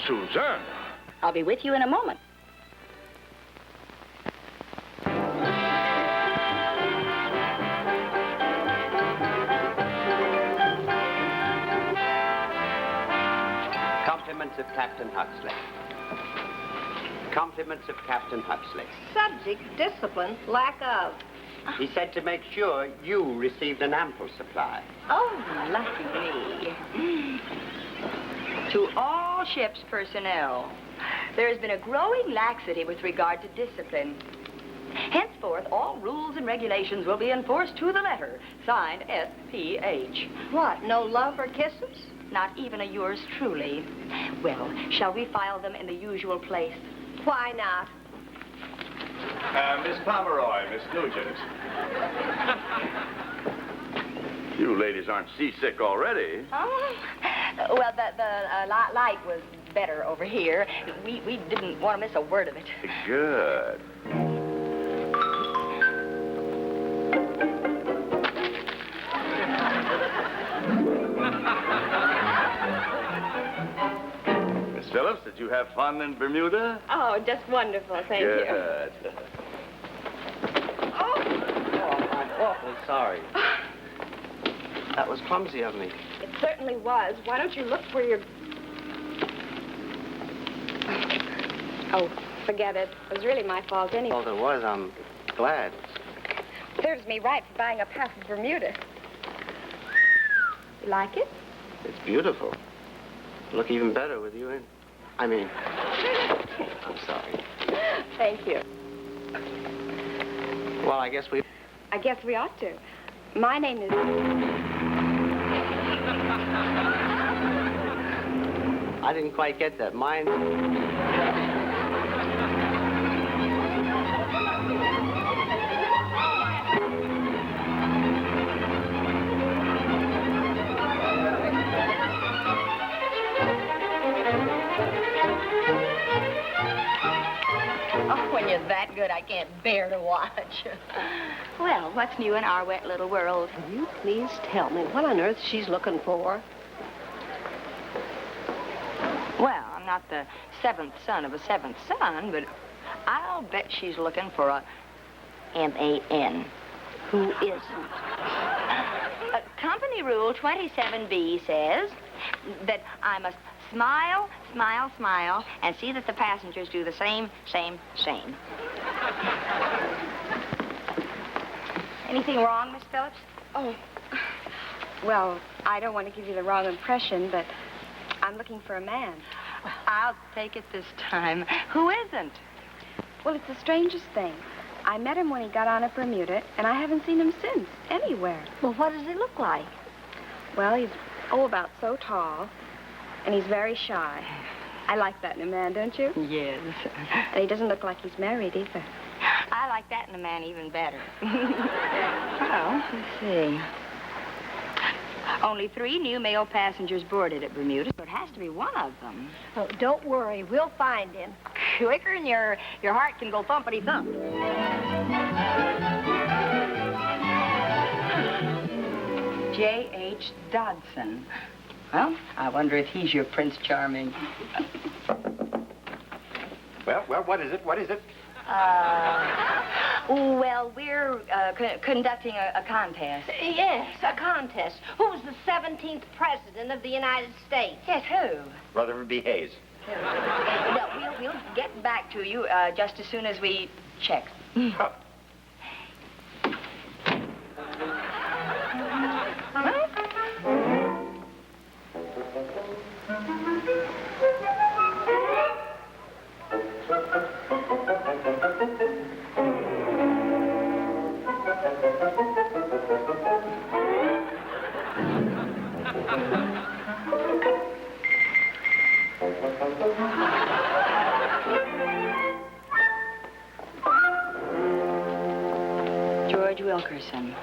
Susanna. I'll be with you in a moment. Compliments of Captain Huxley. Compliments of Captain Huxley. Subject, discipline, lack of. He said to make sure you received an ample supply. Oh, lucky me. To all ship's personnel, there has been a growing laxity with regard to discipline. Henceforth, all rules and regulations will be enforced to the letter. Signed, S.P.H. What, no love or kisses? Not even a yours truly. Well, shall we file them in the usual place? Why not? Miss Pomeroy, Miss Nugent. You ladies aren't seasick already. Oh, well, the light was better over here. We didn't want to miss a word of it. Good. Miss Phillips, did you have fun in Bermuda? Oh, just wonderful, thank you. Good. Oh, I'm awfully sorry. That was clumsy of me. It certainly was. Why don't you look for your... Oh, forget it. It was really my fault anyway. Well, it was. I'm glad. Serves me right for buying a pass of Bermuda. You like it? It's beautiful. Look even better with you in. I'm sorry. Thank you. Well, I guess we ought to. My name is... I didn't quite get that. Mine... Oh, when you're that good, I can't bear to watch. Well, what's new in our wet little world? Will you please tell me what on earth she's looking for? Well, I'm not the seventh son of a seventh son, but I'll bet she's looking for a M-A-N. Who isn't? Company Rule 27B says that I must smile, smile, smile, and see that the passengers do the same. Anything wrong, Miss Phillips? Oh, well, I don't want to give you the wrong impression, but I'm looking for a man. Well, I'll take it this time. Who isn't? Well, it's the strangest thing. I met him when he got on at Bermuda, and I haven't seen him since, anywhere. Well, what does he look like? Well, he's, about so tall, and he's very shy. I like that in a man, don't you? Yes. And he doesn't look like he's married, either. I like that in a man even better. Well, let's see. Only 3 new male passengers boarded at Bermuda, so it has to be one of them. Oh, don't worry. We'll find him. Quicker than your heart can go thumpity-thump. J.H. Dodson. Well, I wonder if he's your Prince Charming. Well, what is it? What is it? Well, we're conducting a contest. Yes, a contest. Who's the 17th president of the United States? Yes, who? Rutherford B. Hayes. No, we'll get back to you just as soon as we check. Huh. George Wilkerson.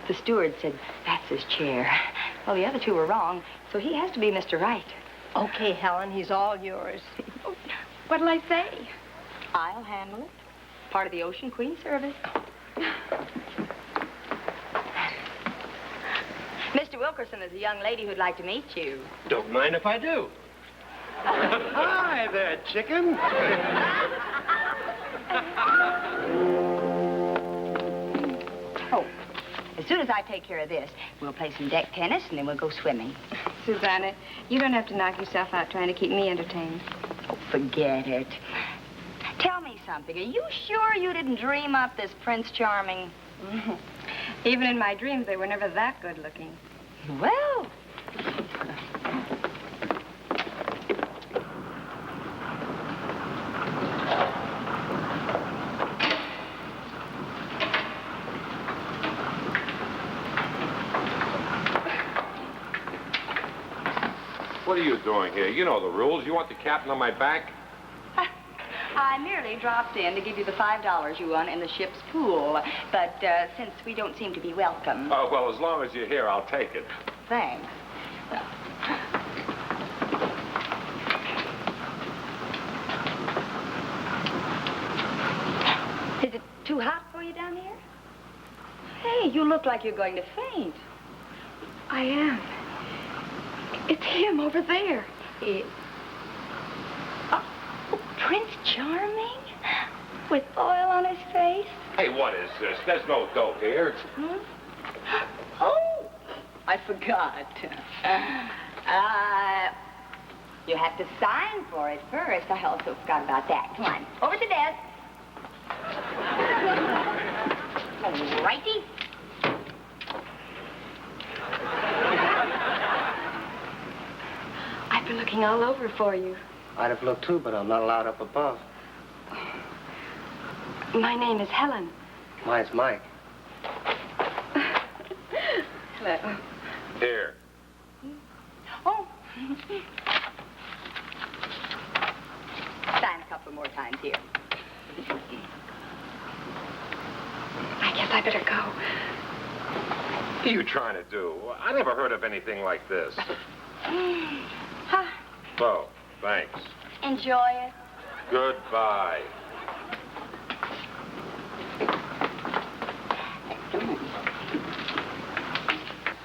The steward said that's his chair. Well, the other 2 were wrong, so he has to be Mr. Right. Okay, Helen, he's all yours. What'll I say? I'll handle it. Part of the Ocean Queen service. Mr. Wilkerson is a young lady who'd like to meet you. Don't mind if I do. Hi there, chicken. Oh, as soon as I take care of this, we'll play some deck tennis, and then we'll go swimming. Susanna, you don't have to knock yourself out trying to keep me entertained. Oh, forget it. Tell me something. Are you sure you didn't dream up this Prince Charming? Even in my dreams, they were never that good looking. Well... What are you doing here? You know the rules. You want the captain on my back? I merely dropped in to give you the $5 you won in the ship's pool. But since we don't seem to be welcome... Oh, well, as long as you're here, I'll take it. Thanks. Is it too hot for you down here? Hey, you look like you're going to faint. I am. It's him over there. Prince Charming? With oil on his face? Hey, what is this? There's no dope here. Hmm? Oh, I forgot. You have to sign for it first. I also forgot about that. Come on, over to the desk. All righty. I've been looking all over for you. I'd have looked too, but I'm not allowed up above. My name is Helen. Mine's Mike. Hello. Here. Oh. Sign a couple more times here. I guess I better go. What are you trying to do? I never heard of anything like this. Oh, thanks. Enjoy it. Goodbye.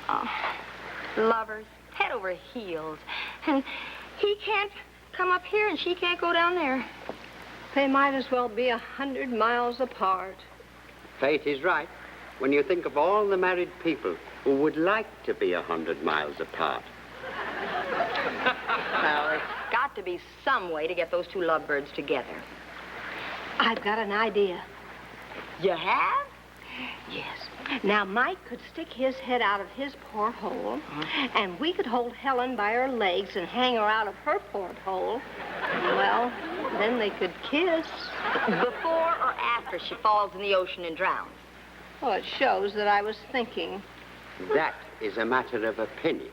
Oh, lovers, head over heels. And he can't come up here and she can't go down there. They might as well be 100 miles apart. Fate is right. When you think of all the married people who would like to be 100 miles apart. Well, there's got to be some way to get those two lovebirds together. I've got an idea. You have? Yes. Now, Mike could stick his head out of his porthole, and we could hold Helen by her legs and hang her out of her porthole. Well, then they could kiss. Before or after she falls in the ocean and drowns? Well, it shows that I was thinking. That is a matter of opinion.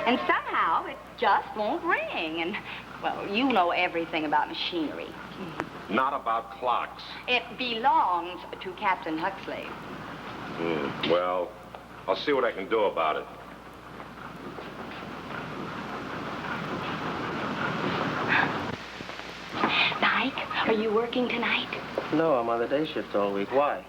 And somehow it just won't ring. And, well, you know everything about machinery. Not about clocks. It belongs to Captain Huxley. Well, I'll see what I can do about it. Mike, are you working tonight? No, I'm on the day shift all week. Why?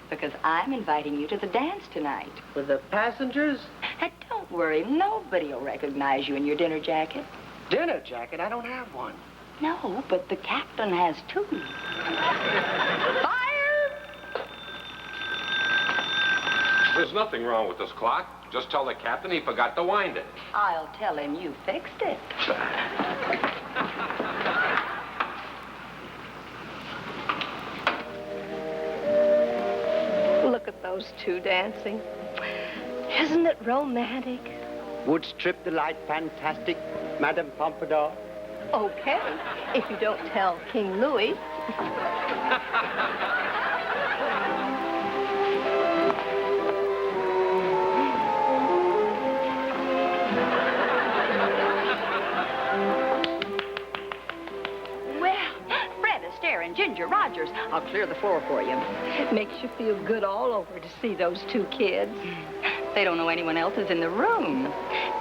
Because I'm inviting you to the dance tonight. With the passengers? And don't worry, nobody will recognize you in your dinner jacket. Dinner jacket? I don't have one. No, but the captain has two. Fire! There's nothing wrong with this clock. Just tell the captain he forgot to wind it. I'll tell him you fixed it. Look at those two dancing. Isn't it romantic? Would strip the light fantastic, Madame Pompadour? Okay, if you don't tell King Louis. And Ginger Rogers. I'll clear the floor for you. It makes you feel good all over to see those two kids. They don't know anyone else is in the room.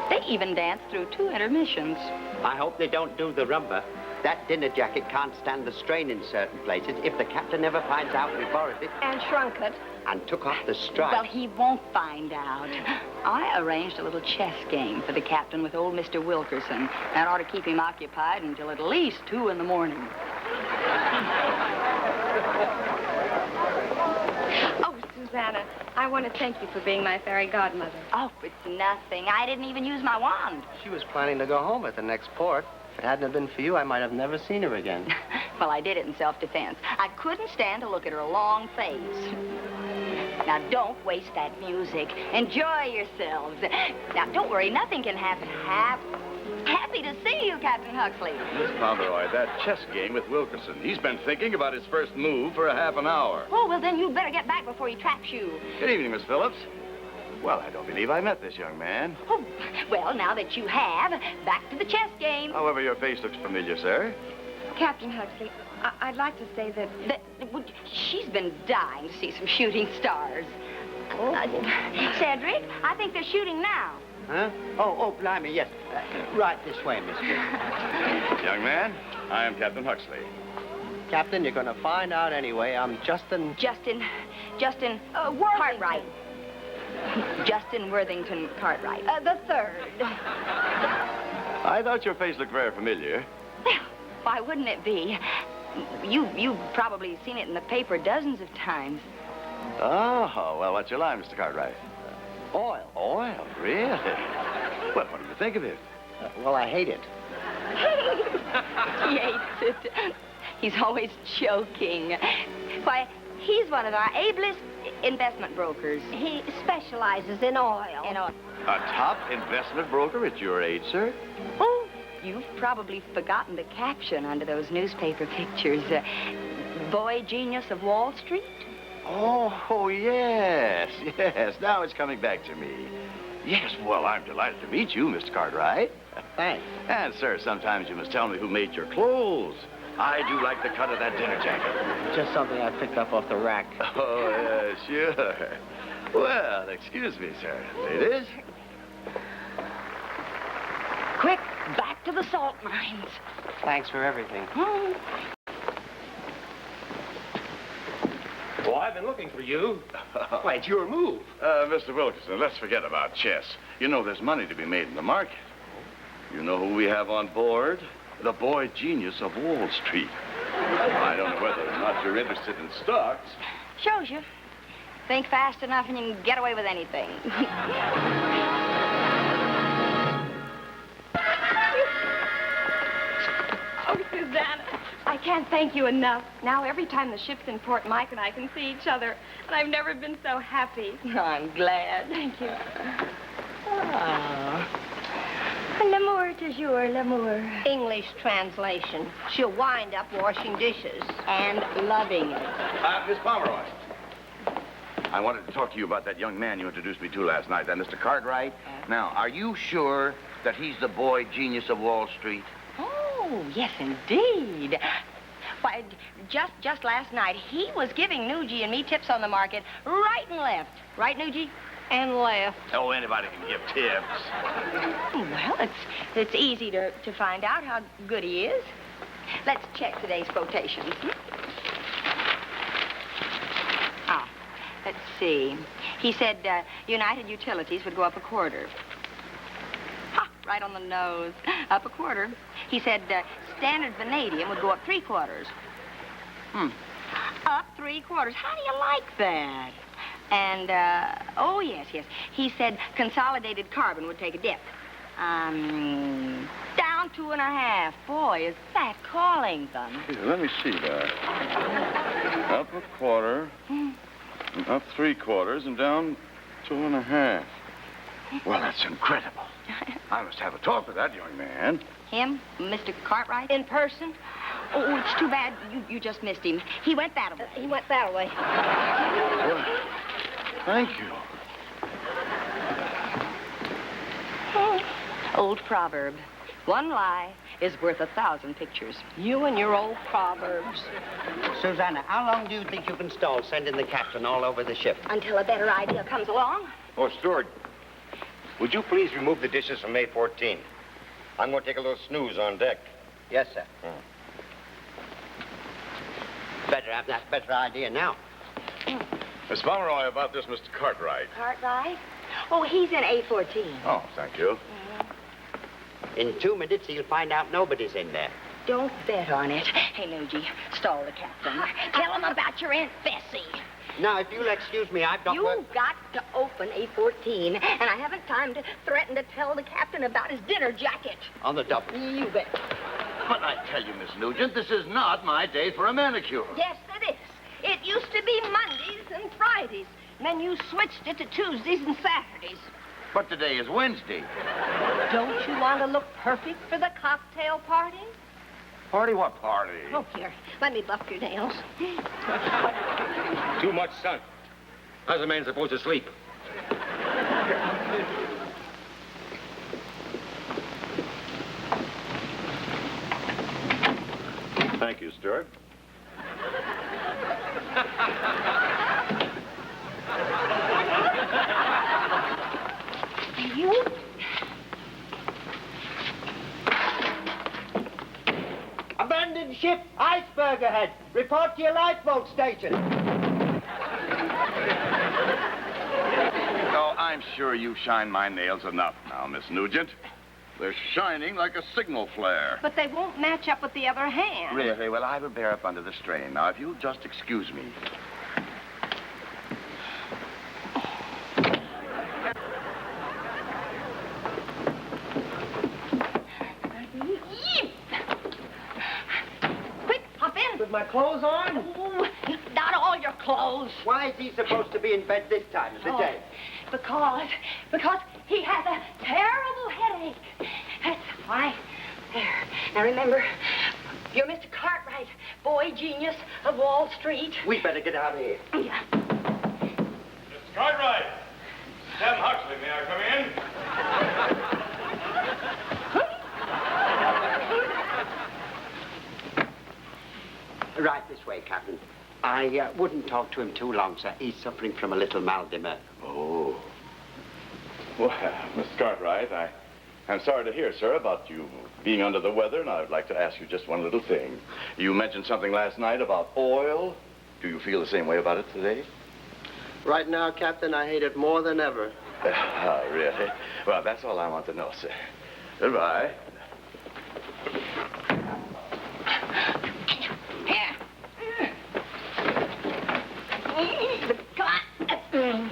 They even danced through 2 intermissions. I hope they don't do the rumba. That dinner jacket can't stand the strain in certain places if the captain ever finds out we borrowed it And shrunk it. and took off the stripe. Well, he won't find out. I arranged a little chess game for the captain with old Mr. Wilkerson. That ought to keep him occupied until at least 2 in the morning. Oh, Susanna, I want to thank you for being my fairy godmother. Oh, it's nothing. I didn't even use my wand. She was planning to go home at the next port. If it hadn't have been for you, I might have never seen her again. Well, I did it in self-defense. I couldn't stand to look at her long face. Now, don't waste that music. Enjoy yourselves. Now, don't worry. Nothing can happen. Happy to see you, Captain Huxley. Miss Pomeroy, that chess game with Wilkerson. He's been thinking about his first move for a half an hour. Oh, well, then you'd better get back before he traps you. Good evening, Miss Phillips. Well, I don't believe I met this young man. Oh, well, now that you have, back to the chess game. However, your face looks familiar, sir. Captain Huxley, I'd like to say that... She's been dying to see some shooting stars. Cedric, I think they're shooting now. Huh? Oh, blimey, yes. Right this way, mister. Young man, I am Captain Huxley. Captain, you're going to find out anyway. I'm Justin Cartwright. Justin Worthington Cartwright. The third. I thought your face looked very familiar. Well, why wouldn't it be? You've probably seen it in the paper dozens of times. Oh, well, what's your line, Mr. Cartwright? Oil. Oil, really? Well, what do you think of it? Well, I hate it. He hates it. He's always joking. Why, he's one of our ablest investment brokers. He specializes in oil. A top investment broker at your age, sir? Oh, you've probably forgotten the caption under those newspaper pictures. Boy Genius of Wall Street? Oh, yes. Now it's coming back to me. Yes, well, I'm delighted to meet you, Mr. Cartwright. Thanks. And, sir, sometimes you must tell me who made your clothes. I do like the cut of that dinner jacket. Just something I picked up off the rack. Oh, yeah, sure. Well, excuse me, sir. Ladies? Quick, back to the salt mines. Thanks for everything. Well, I've been looking for you. Why, it's your move. Mr. Wilkerson, let's forget about chess. You know there's money to be made in the market. You know who we have on board? The boy genius of Wall Street. I don't know whether or not you're interested in stocks. Shows you. Think fast enough and you can get away with anything. Oh, Susanna, I can't thank you enough. Now, every time the ship's in port, Mike and I can see each other, and I've never been so happy. I'm glad. Thank you. L'amour toujours, l'amour. English translation. She'll wind up washing dishes. And loving it. Miss Pomeroy. I wanted to talk to you about that young man you introduced me to last night, that Mr. Cartwright. Now, are you sure that he's the boy genius of Wall Street? Oh, yes, indeed. Why, just last night, he was giving Nugie and me tips on the market right and left. Right, Nugie? And left. Oh, anybody can give tips. Well, it's easy to find out how good he is. Let's check today's quotations. Let's see. He said United Utilities would go up a quarter. Ha! Right on the nose. Up a quarter. He said Standard Vanadium would go up 3/4. Up 3/4. How do you like that? And, oh, yes. He said Consolidated Carbon would take a dip. Down 2.5. Boy, is that calling them. Here, let me see that. Up a quarter, up 3/4, and down 2.5. Well, that's incredible. I must have a talk with that young man. Him? Mr. Cartwright? In person? Oh, it's too bad you just missed him. He went that way. He went that way. Well, thank you. Old proverb. One lie is worth 1,000 pictures. You and your old proverbs. Susanna, how long do you think you can stall sending the captain all over the ship? Until a better idea comes along. Oh, steward, would you please remove the dishes from May 14? I'm going to take a little snooze on deck. Yes, sir. Better have that better idea now. Miss Pomeroy, about this Mr. Cartwright. Cartwright? Oh, he's in A14. Oh, thank you. In 2 minutes, he'll find out nobody's in there. Don't bet on it. Hey, Nugie, stall the captain. Tell him about your Aunt Bessie. Now, if you'll excuse me, I've got work. You've got to open A14, and I haven't time to threaten to tell the captain about his dinner jacket. On the double. You bet. But I tell you, Miss Nugent, this is not my day for a manicure. Yes, it is. It used to be Mondays and Fridays. And then you switched it to Tuesdays and Saturdays. But today is Wednesday. Don't you want to look perfect for the cocktail party? Party what party? Oh, here. Let me buff your nails. Too much sun. How's a man supposed to sleep? Thank you, Stuart. You? Abandoned ship, iceberg ahead. Report to your lifeboat station. Oh, I'm sure you shine my nails enough now, Miss Nugent. They're shining like a signal flare. But they won't match up with the other hand. Really? Well, I will bear up under the strain. Now, if you'll just excuse me. Quick, hop in. With my clothes on? Ooh, not all your clothes. Why is he supposed to be in bed this time of the day? Because he has a terrible headache. That's why. There. Now remember, you're Mr. Cartwright, boy genius of Wall Street. We better get out of here. Yeah. Mr. Cartwright! Sam Huxley, may I come in? Right this way, Captain. I wouldn't talk to him too long, sir. He's suffering from a little mal de mer. Oh. Well, Mr. Cartwright, I'm sorry to hear, sir, about you being under the weather, and I would like to ask you just one little thing. You mentioned something last night about oil. Do you feel the same way about it today? Right now, Captain, I hate it more than ever. Oh, really? Well, that's all I want to know, sir. Goodbye. Here. Come on.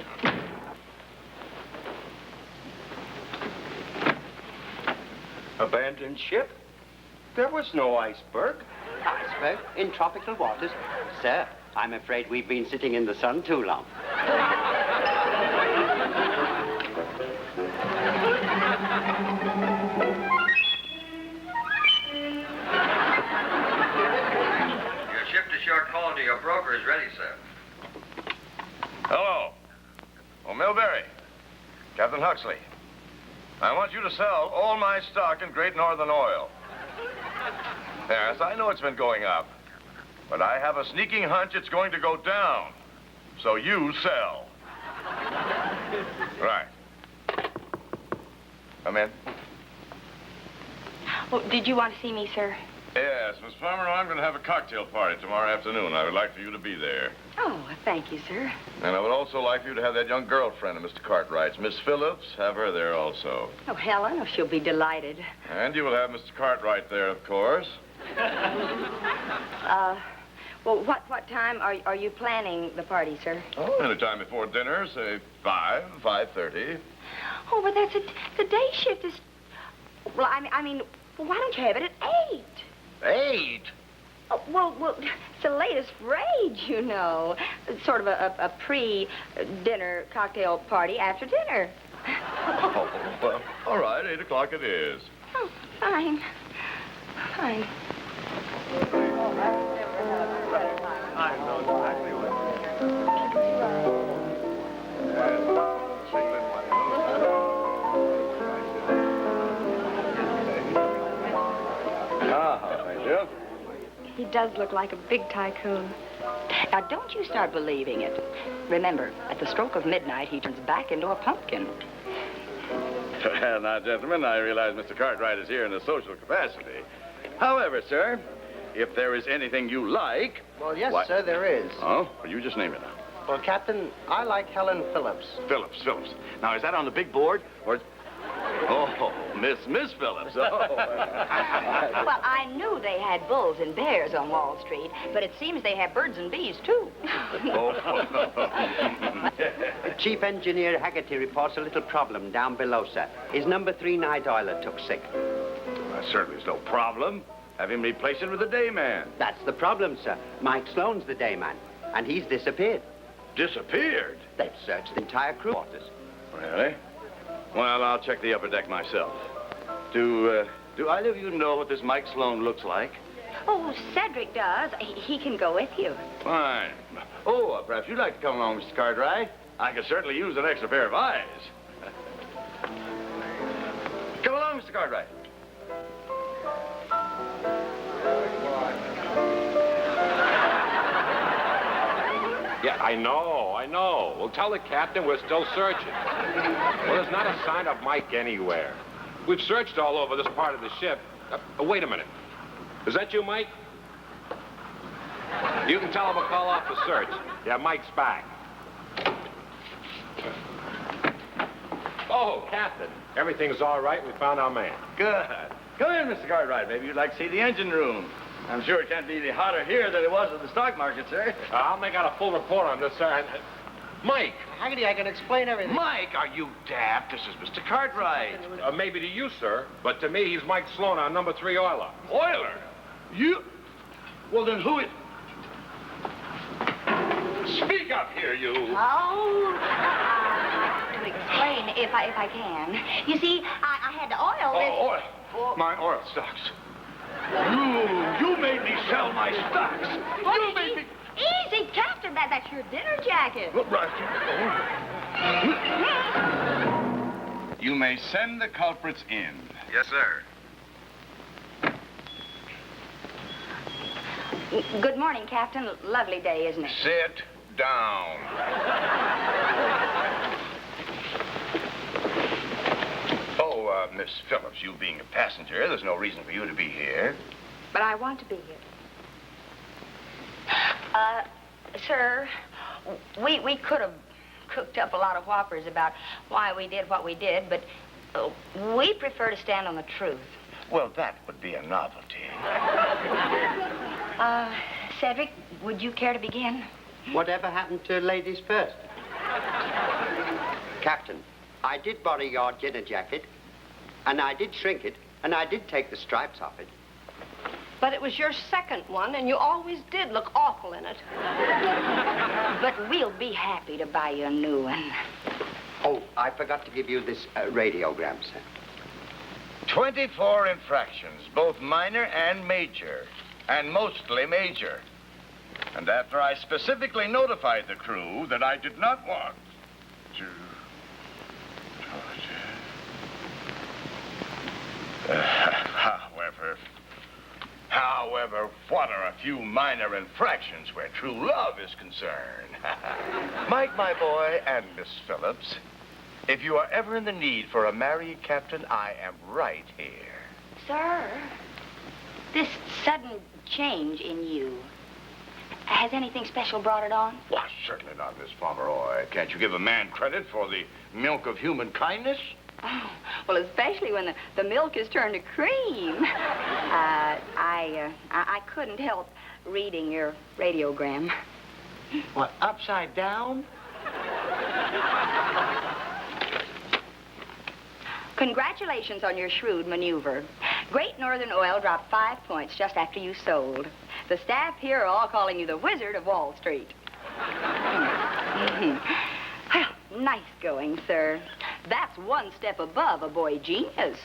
Abandoned ship? There was no iceberg. Iceberg in tropical waters? Sir, I'm afraid we've been sitting in the sun too long. Your ship-to-shore call to your broker is ready, sir. Hello. Oh, Millbury. Captain Huxley. I want you to sell all my stock in Great Northern Oil. Yes, I know it's been going up, but I have a sneaking hunch it's going to go down. So you sell. Right. Come in. Oh, did you want to see me, sir? Yes, Miss Farmer, I'm going to have a cocktail party tomorrow afternoon. I would like for you to be there. Oh, thank you, sir. And I would also like for you to have that young girlfriend of Mr. Cartwright's, Miss Phillips. Have her there also. Oh, Helen, oh, she'll be delighted. And you will have Mr. Cartwright there, of course. Well, what time are you planning the party, sir? Oh, any time before dinner, say 5:30. Oh, but the day shift is... Well, I mean, why don't you have it at 8? 8? Oh, well, it's the latest rage, you know. It's sort of a pre-dinner cocktail party after dinner. Oh, well, all right, 8 o'clock it is. Oh, fine. Fine. I know exactly what. Thank you. He does look like a big tycoon. Now, don't you start believing it. Remember, at the stroke of midnight, he turns back into a pumpkin. Well, now, gentlemen, I realize Mr. Cartwright is here in a social capacity. However, sir, if there is anything you like... Well, yes, What? sir, there is. Oh? Well, you just name it now. Well, Captain, I like Helen Phillips. Phillips. Now, is that on the big board, or... Oh, Miss Phillips. Oh. Well, I knew they had bulls and bears on Wall Street, but it seems they have birds and bees, too. Chief Engineer Haggerty reports a little problem down below, sir. His number 3 night oiler took sick. That certainly is no problem. Have him replace it with a day man. That's the problem, sir. Mike Sloan's the day man, and he's disappeared. Disappeared? They've searched the entire crew quarters. Really? Well, I'll check the upper deck myself. Do either of you know what this Mike Sloan looks like? Oh, Cedric does. He can go with you. Fine. Oh, perhaps you'd like to come along, Mr. Cartwright. I could certainly use an extra pair of eyes. Come along, Mr. Cartwright. Yeah, I know. Well, tell the captain we're still searching. Well, there's not a sign of Mike anywhere. We've searched all over this part of the ship. Wait a minute. Is that you, Mike? You can tell him we'll call off the search. Yeah, Mike's back. Oh, Captain. Everything's all right. We found our man. Good. Come in, Mr. Cartwright. Maybe you'd like to see the engine room. I'm sure it can't be any hotter here than it was at the stock market, sir. I'll make out a full report on this, sir. Mike! Haggerty, I can explain everything. Mike, are you daft? This is Mr. Cartwright. Maybe to you, sir, but to me, he's Mike Sloan, our number 3 oiler. Oiler? You? Well, then who is... Speak up here, you. Oh, to explain, if I can. You see, I had to oil this... Oh, oil. My oil stocks. You made me sell my stocks. You made me... Easy, Captain. That's your dinner jacket. Look, right. You may send the culprits in. Yes, sir. Good morning, Captain. Lovely day, isn't it? Sit down. Oh, Miss Phillips, you being a passenger, there's no reason for you to be here. But I want to be here. Sir, we could have cooked up a lot of whoppers about why we did what we did, but we prefer to stand on the truth. Well, that would be a novelty. Cedric, would you care to begin? Whatever happened to ladies first? Captain, I did borrow your dinner jacket, and I did shrink it, and I did take the stripes off it. But it was your second one, and you always did look awful in it. But we'll be happy to buy you a new one. Oh, I forgot to give you this radiogram, sir. 24 infractions, both minor and major, and mostly major. And after I specifically notified the crew that I did not want to... However, what are a few minor infractions where true love is concerned? Mike, my boy, and Miss Phillips, if you are ever in the need for a married captain, I am right here. Sir, this sudden change in you, has anything special brought it on? Why, certainly not, Miss Pomeroy. Can't you give a man credit for the milk of human kindness? Oh, well, especially when the milk is turned to cream. I couldn't help reading your radiogram. What, upside down? Congratulations on your shrewd maneuver. Great Northern Oil dropped 5 points just after you sold. The staff here are all calling you the Wizard of Wall Street. Well, nice going, sir. That's one step above a boy genius.